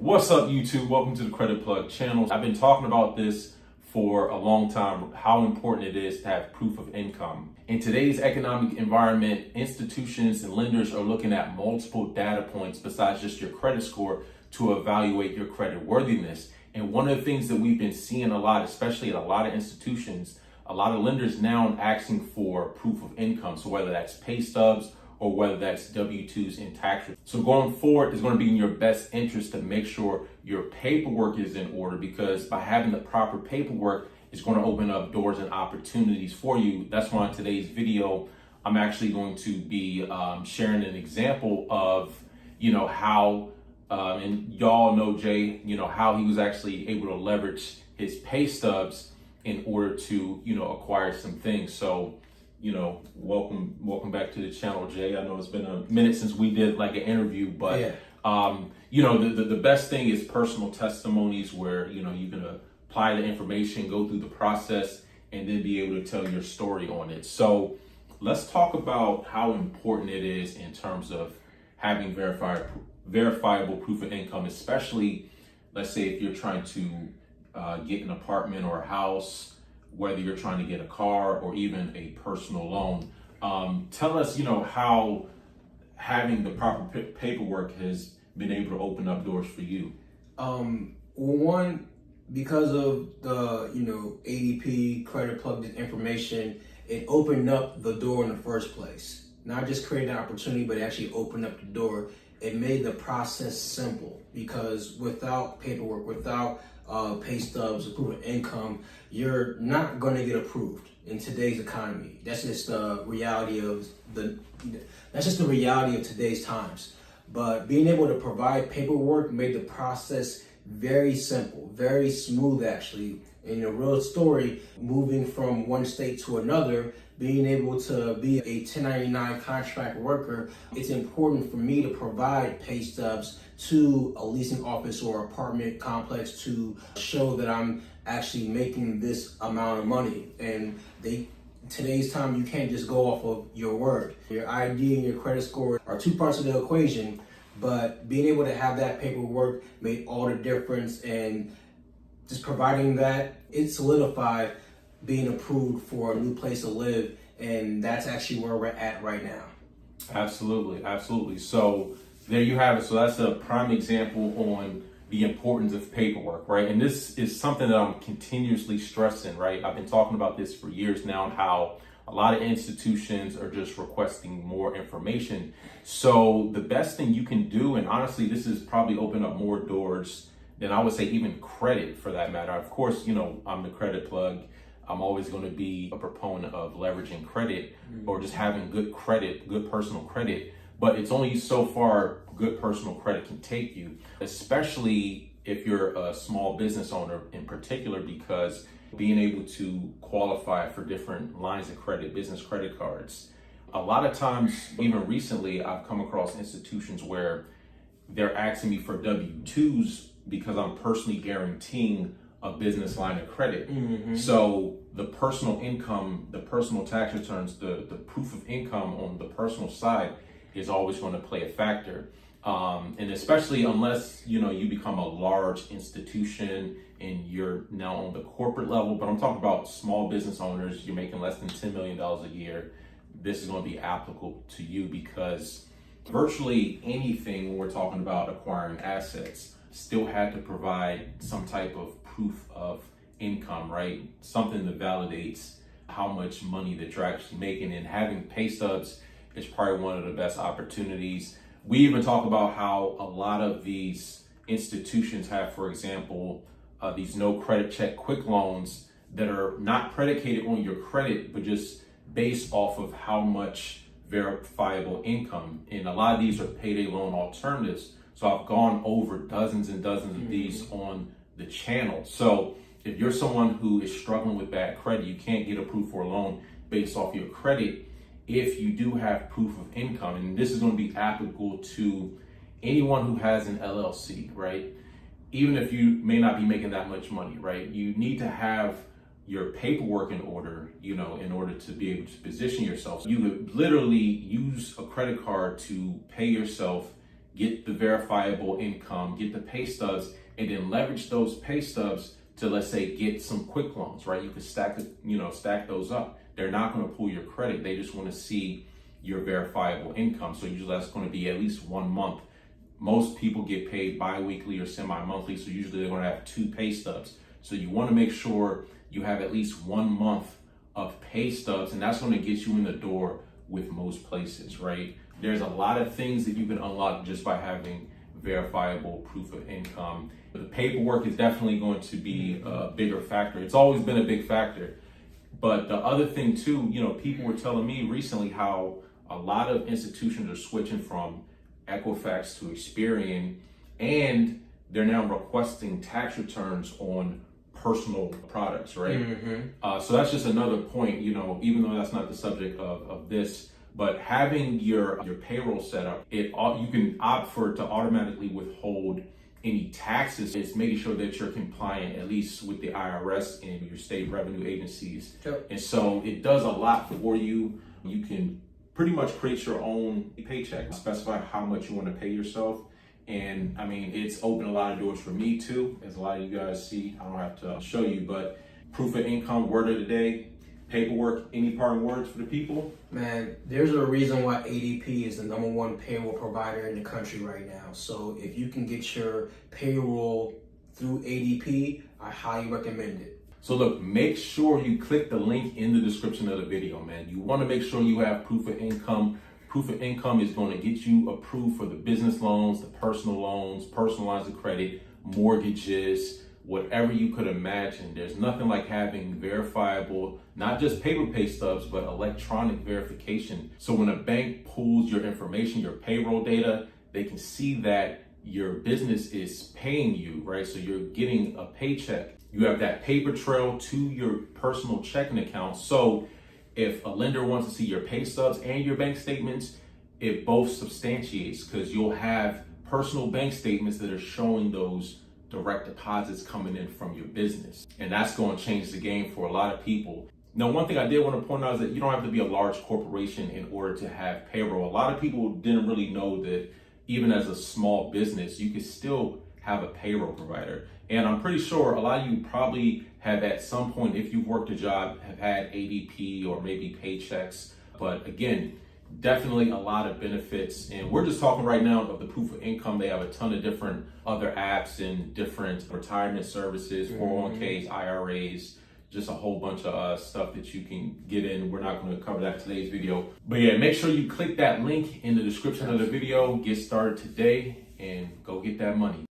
What's up, YouTube? Welcome to the Credit Plug channel. I've been talking about this for a long time, how important it is to have proof of income. In today's economic environment, institutions and lenders are looking at multiple data points besides just your credit score to evaluate your credit worthiness. And one of the things that we've been seeing a lot, especially at a lot of institutions, a lot of lenders now are asking for proof of income. So whether that's pay stubs or whether that's W-2s and tax returns. So going forward, it's going to be in your best interest to make sure your paperwork is in order, because by having the proper paperwork, it's going to open up doors and opportunities for you. That's why in today's video, I'm actually going to be sharing an example of, how, and y'all know Jay, how he was actually able to leverage his pay stubs in order to, acquire some things. So, welcome back to the channel, Jay. I know it's been a minute since we did like an interview, but the best thing is personal testimonies where, you can apply the information, go through the process, and then be able to tell your story on it. So let's talk about how important it is in terms of having verifiable proof of income, especially, let's say if you're trying to get an apartment or a house, whether you're trying to get a car or even a personal loan. Tell us, how having the proper paperwork has been able to open up doors for you. One, because of the, ADP credit plug information, it opened up the door in the first place. Not just created an opportunity, but actually opened up the door. It made the process simple, because without paperwork, without pay stubs, proof of income, you're not going to get approved in today's economy. That's just the reality of today's times. But being able to provide paperwork made the process very simple, very smooth actually. In a real story, moving from one state to another, being able to be a 1099 contract worker, it's important for me to provide pay stubs to a leasing office or apartment complex to show that I'm actually making this amount of money. And today's time, you can't just go off of your word. Your ID and your credit score are two parts of the equation, but being able to have that paperwork made all the difference. And just providing that, it solidified being approved for a new place to live. And that's actually where we're at right now. Absolutely. So there you have it. So that's a prime example on the importance of paperwork, right? And this is something that I'm continuously stressing, right? I've been talking about this for years now, and how a lot of institutions are just requesting more information. So the best thing you can do, and honestly, this has probably opened up more doors than I would say even credit for that matter. Of course, I'm the credit plug. I'm always going to be a proponent of leveraging credit or just having good credit, good personal credit. But it's only so far good personal credit can take you, especially if you're a small business owner in particular, because being able to qualify for different lines of credit, business credit cards. A lot of times, even recently, I've come across institutions where they're asking me for W-2s because I'm personally guaranteeing a business line of credit. So the personal income, the personal tax returns, the proof of income on the personal side is always going to play a factor. And especially unless, you become a large institution and you're now on the corporate level, but I'm talking about small business owners, you're making less than $10 million a year. This is going to be applicable to you, because virtually anything when we're talking about acquiring assets still had to provide some type of proof of income, right? Something that validates how much money that you're actually making, and having pay stubs is probably one of the best opportunities. We even talk about how a lot of these institutions have, for example, these no credit check quick loans that are not predicated on your credit, but just based off of how much verifiable income. And a lot of these are payday loan alternatives. So I've gone over dozens and dozens of these on the channel. So if you're someone who is struggling with bad credit, you can't get approved for a loan based off your credit. If you do have proof of income, and this is going to be applicable to anyone who has an LLC, right? Even if you may not be making that much money, right? You need to have your paperwork in order, in order to be able to position yourself. So you could literally use a credit card to pay yourself get the verifiable income, get the pay stubs, and then leverage those pay stubs to, let's say, get some quick loans, right? You can stack those up. They're not going to pull your credit. They just want to see your verifiable income. So usually that's going to be at least 1 month. Most people get paid bi-weekly or semi-monthly, so usually they're going to have 2 pay stubs. So you want to make sure you have at least 1 month of pay stubs, and that's going to get you in the door with most places, right? There's a lot of things that you can unlock just by having verifiable proof of income. But the paperwork is definitely going to be a bigger factor. It's always been a big factor. But the other thing too, people were telling me recently how a lot of institutions are switching from Equifax to Experian, and they're now requesting tax returns on personal products, right? So that's just another point, even though that's not the subject of this, but having your payroll set up, you can opt for it to automatically withhold any taxes. It's making sure that you're compliant, at least with the IRS and your state revenue agencies. Yep. And so it does a lot for you. You can pretty much create your own paycheck, specify how much you want to pay yourself. And I mean, it's opened a lot of doors for me too, as a lot of you guys see. I don't have to show you, but proof of income, word of the day, paperwork. Any parting words for the people? Man, there's a reason why ADP is the #1 payroll provider in the country right now. So if you can get your payroll through ADP, I highly recommend it. So look, make sure you click the link in the description of the video, man. You want to make sure you have proof of income. Proof of income is going to get you approved for the business loans, the personal loans, personal lines of credit, mortgages, whatever you could imagine. There's nothing like having verifiable, not just paper pay stubs, but electronic verification. So when a bank pulls your information, your payroll data, they can see that your business is paying you, right? So you're getting a paycheck. You have that paper trail to your personal checking account. So if a lender wants to see your pay stubs and your bank statements, it both substantiates, because you'll have personal bank statements that are showing those direct deposits coming in from your business. And that's going to change the game for a lot of people. Now, one thing I did want to point out is that you don't have to be a large corporation in order to have payroll. A lot of people didn't really know that even as a small business, you could still have a payroll provider. And I'm pretty sure a lot of you probably have at some point, if you've worked a job, have had ADP or maybe paychecks. But again, definitely a lot of benefits. And we're just talking right now of the proof of income. They have a ton of different other apps and different retirement services, 401ks, IRAs, just a whole bunch of stuff that you can get in. We're not going to cover that in today's video. But yeah, make sure you click that link in the description of the video. Get started today and go get that money.